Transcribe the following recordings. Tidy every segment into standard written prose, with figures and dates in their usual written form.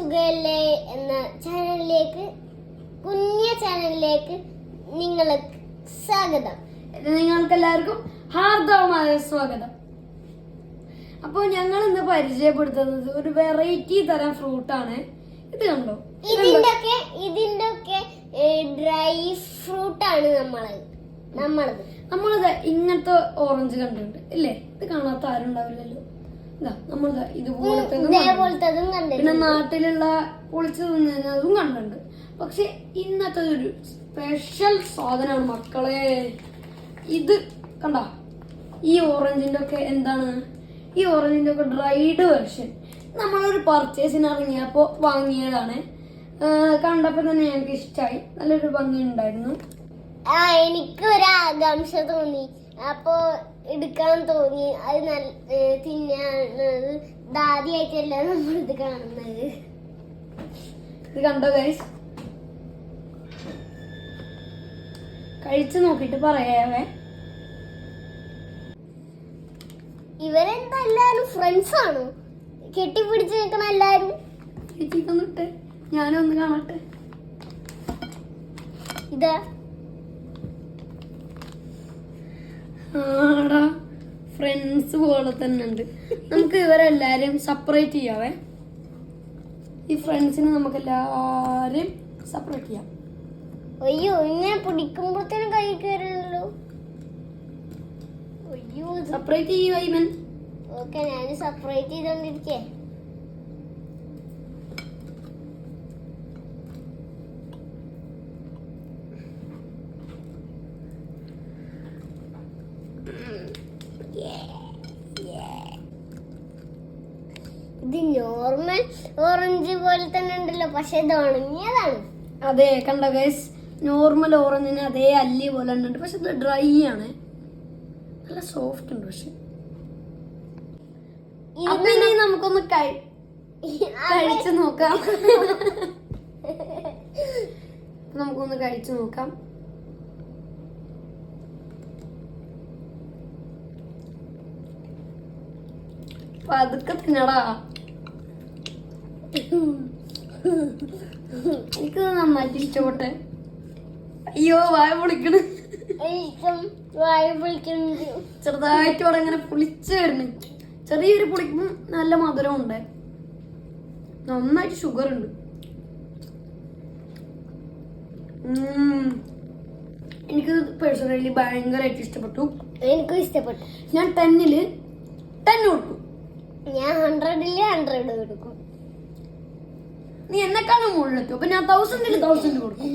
സുഖല്ലേ എന്ന ചാനലിലേക്ക്, കുഞ്ഞ ചാനലിലേക്ക് നിങ്ങൾക്ക് സ്വാഗതം. നിങ്ങൾക്ക് എല്ലാവർക്കും ഹാർദവമായ സ്വാഗതം. അപ്പോൾ ഞങ്ങൾ ഇന്ന് പരിചയപ്പെടുത്തുന്നത് ഒരു വെറൈറ്റി തരം ഫ്രൂട്ടാണ്. ഇത് കണ്ടോ? ഇതിന്റെ ഒക്കെ ഡ്രൈ ഫ്രൂട്ടാണ് നമ്മളത് ഇങ്ങനത്തെ ഓറഞ്ച് കണ്ടിട്ടുണ്ട് ഇല്ലേ? ഇത് കാണാത്ത ആരും ഉണ്ടാവില്ലല്ലോ. നമ്മളിത് ഇതുപോലത്തെ പിന്നെ നാട്ടിലുള്ള പൊളിച്ചു തിന്നതും കണ്ടിട്ടുണ്ട്. പക്ഷെ ഇന്നത്തെ ഒരു സ്പെഷ്യൽ സാധനമാണ് മക്കളെ. ഇത് കണ്ട, ഈ ഓറഞ്ചിന്റെ ഒക്കെ എന്താണ്, ഈ ഓറഞ്ചിന്റെ ഒക്കെ ഡ്രൈഡ് വെർഷൻ നമ്മളൊരു പർച്ചേസിന് ഇറങ്ങിയപ്പോ വാങ്ങിയതാണ്. കണ്ടപ്പോ തന്നെ ഞങ്ങൾക്ക് ഇഷ്ടമായി, നല്ലൊരു ഭംഗി ഉണ്ടായിരുന്നു. എനിക്കൊരു ആകാംക്ഷ തോന്നി, അപ്പൊ എടുക്കാൻ തോന്നി. അത് തിന്നാണത് ആദ്യമായിട്ടല്ല നമ്മളിത് കാണുന്നത്. ഇത് കണ്ടോ ഗൈസ്? കഴിച്ചു നോക്കിട്ട് പറയാവേ. ഇവരെന്താ എല്ലാരും ഫ്രണ്ട്സ് ആണോ? കെട്ടിപ്പിടിച്ച് നിൽക്കണ എല്ലാരും. ചേച്ചിക്കൊന്നിട്ട് ഞാനൊന്ന് കാണട്ടെ. ഇതാ ആടാ, ഫ്രണ്ട്സ് പോലെ തന്നെ ഉണ്ട്. നമുക്ക് ഇവരെല്ലാരും സെപ്പറേറ്റ് ചെയ്യാവേ. ഈ ഫ്രണ്ട്സിനെ നമുക്ക് എല്ലാരും സെപ്പറേറ്റ് ചെയ്യാം. അയ്യോ, ഇങ്ങനെ പിടിക്കുമ്പോഴത്തേനും കൈ കയറണല്ലോ. അയ്യോ, സെപ്പറേറ്റ് ചെയ്യുക ഇവൻ. ഓക്കെ, ഞാൻ സെപ്പറേറ്റ് ചെയ്തോണ്ടിരിക്കേ. ഇത് നോർമൽ ഓറഞ്ച് പോലെ തന്നെ ഉണ്ടല്ലോ, പക്ഷെ ഇത് ഉണങ്ങിയതാണ്. അതെ, കണ്ടോ ഗൈസ്? നോർമൽ ഓറഞ്ചിന് അതേ അല്ലി പോലെ ഉണ്ട്, പക്ഷെ ഇത് ഡ്രൈ ആണ്, നല്ല സോഫ്റ്റ് ഉണ്ട്. പക്ഷെ അപ്പൊ ഇനി നമുക്കൊന്ന് കഴിച്ചു നോക്കാം. നമുക്കൊന്ന് കഴിച്ചു നോക്കാം. പതുക്കെ തിന്നടാ. എനിക്ക് നന്നായിട്ട് ഇഷ്ടപ്പെട്ടെ. അയ്യോ, വായ പൊളിക്കണ്. ചെറുതായിട്ട് അവിടെ ഇങ്ങനെ പുളിച്ച് വരുന്നു. ചെറിയൊരു പുളിക്കും നല്ല മധുരം ഉണ്ട്, നന്നായിട്ട് ഷുഗർ ഉണ്ട്. എനിക്ക് പേഴ്സണലി ഭയങ്കരമായിട്ട് ഇഷ്ടപ്പെട്ടു. എനിക്കും ഇഷ്ടപ്പെട്ടു. ഞാൻ 10 കൊടുക്കും. ഞാൻ 100 കൊടുക്കും. നീ എന്നെക്കാളും മുകളിലെത്തും, അപ്പൊ ഞാൻ 1000 കൊടുക്കും.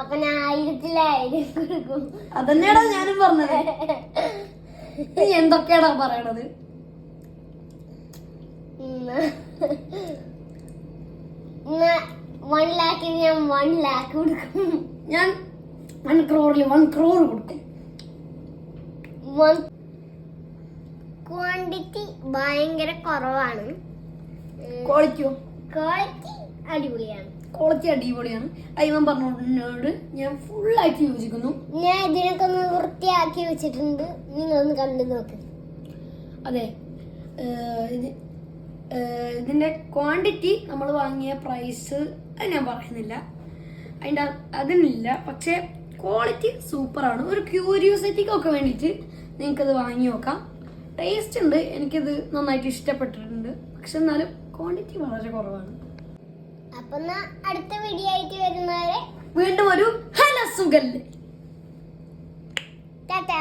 അപ്പൊ ഞാൻ 1000 കൊടുക്കും. അതന്നെയാടാ ഞാനും പറഞ്ഞത്. നീ എന്തൊക്കെയാടാ പറയണത്? 1 lakhന് ഞാൻ 1 lakh കൊടുക്കും. ഞാൻ 1 crore 1 crore കൊടുക്കും. ക്വാണ്ടിറ്റി ഭയങ്കര കുറവാണ്. ക്വാളിറ്റിയോ? ക്വാളിറ്റി അടിപൊളിയാണ്. ക്വാളിറ്റി അടിപൊളിയാണ്. അയ്യവൻ പറഞ്ഞോട് ഞാൻ ഫുള്ളായിട്ട് യോജിക്കുന്നു. ഞാൻ ഇതിനൊക്കെ ഒന്ന് വൃത്തിയാക്കി വെച്ചിട്ടുണ്ട്, നിങ്ങളൊന്ന് കണ്ടു നോക്ക്. അതെ, ഇതിന്റെ ക്വാണ്ടിറ്റി നമ്മൾ വാങ്ങിയ പ്രൈസ് അത് ഞാൻ പറയുന്നില്ല, അതിനില്ല. പക്ഷെ ക്വാളിറ്റി സൂപ്പറാണ്. ഒരു ക്യൂരിയോസിറ്റിക്കൊക്കെ വേണ്ടിയിട്ട് നിങ്ങൾക്കത് വാങ്ങി നോക്കാം. ടേസ്റ്റ് ഉണ്ട്, എനിക്കത് നന്നായിട്ട് ഇഷ്ടപ്പെട്ടിട്ടുണ്ട്. പക്ഷെ എന്നാലും ക്വാണ്ടിറ്റി വളരെ കുറവാണ്. അപ്പൊ അടുത്ത വീഡിയോ ആയിട്ട് വരുന്നവരെ വീണ്ടും ഒരു ഹല സുഖല്ലേ. ടാറ്റാ.